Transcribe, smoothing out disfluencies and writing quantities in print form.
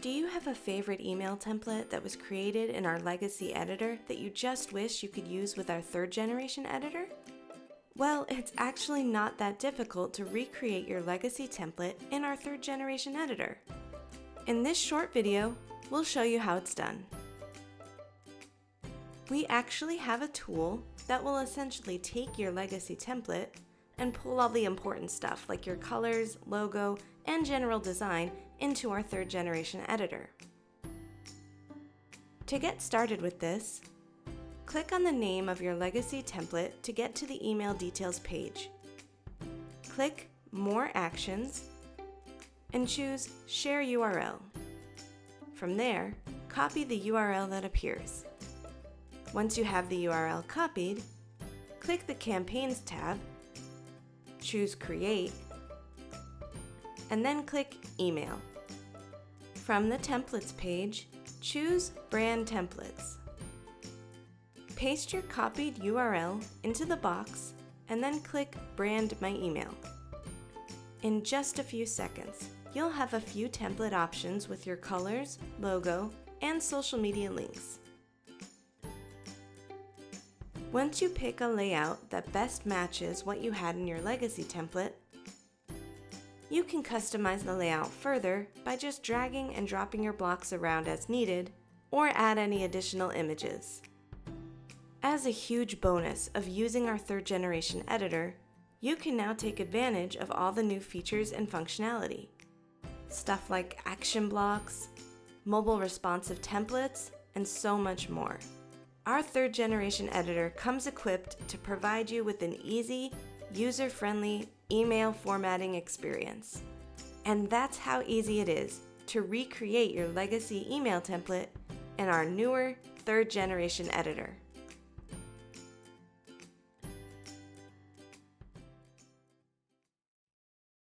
Do you have a favorite email template that was created in our legacy editor that you just wish you could use with our third generation editor? Well, it's actually not that difficult to recreate your legacy template in our third generation editor. In this short video, we'll show you how it's done. We actually have a tool that will essentially take your legacy template and pull all the important stuff like your colors, logo, and general design into our third generation editor. To get started with this, click on the name of your legacy template to get to the email details page. Click More Actions and choose Share URL. From there, copy the URL that appears. Once you have the URL copied, click the Campaigns tab, choose Create, and then click Email. From the Templates page, choose Brand Templates. Paste your copied URL into the box and then click Brand My Email. In just a few seconds, you'll have a few template options with your colors, logo, and social media links. Once you pick a layout that best matches what you had in your legacy template, you can customize the layout further by just dragging and dropping your blocks around as needed, or add any additional images. As a huge bonus of using our third generation editor, you can now take advantage of all the new features and functionality. Stuff like action blocks, mobile responsive templates, and so much more. Our third generation editor comes equipped to provide you with an easy, user-friendly email formatting experience. And that's how easy it is to recreate your legacy email template in our newer third generation editor.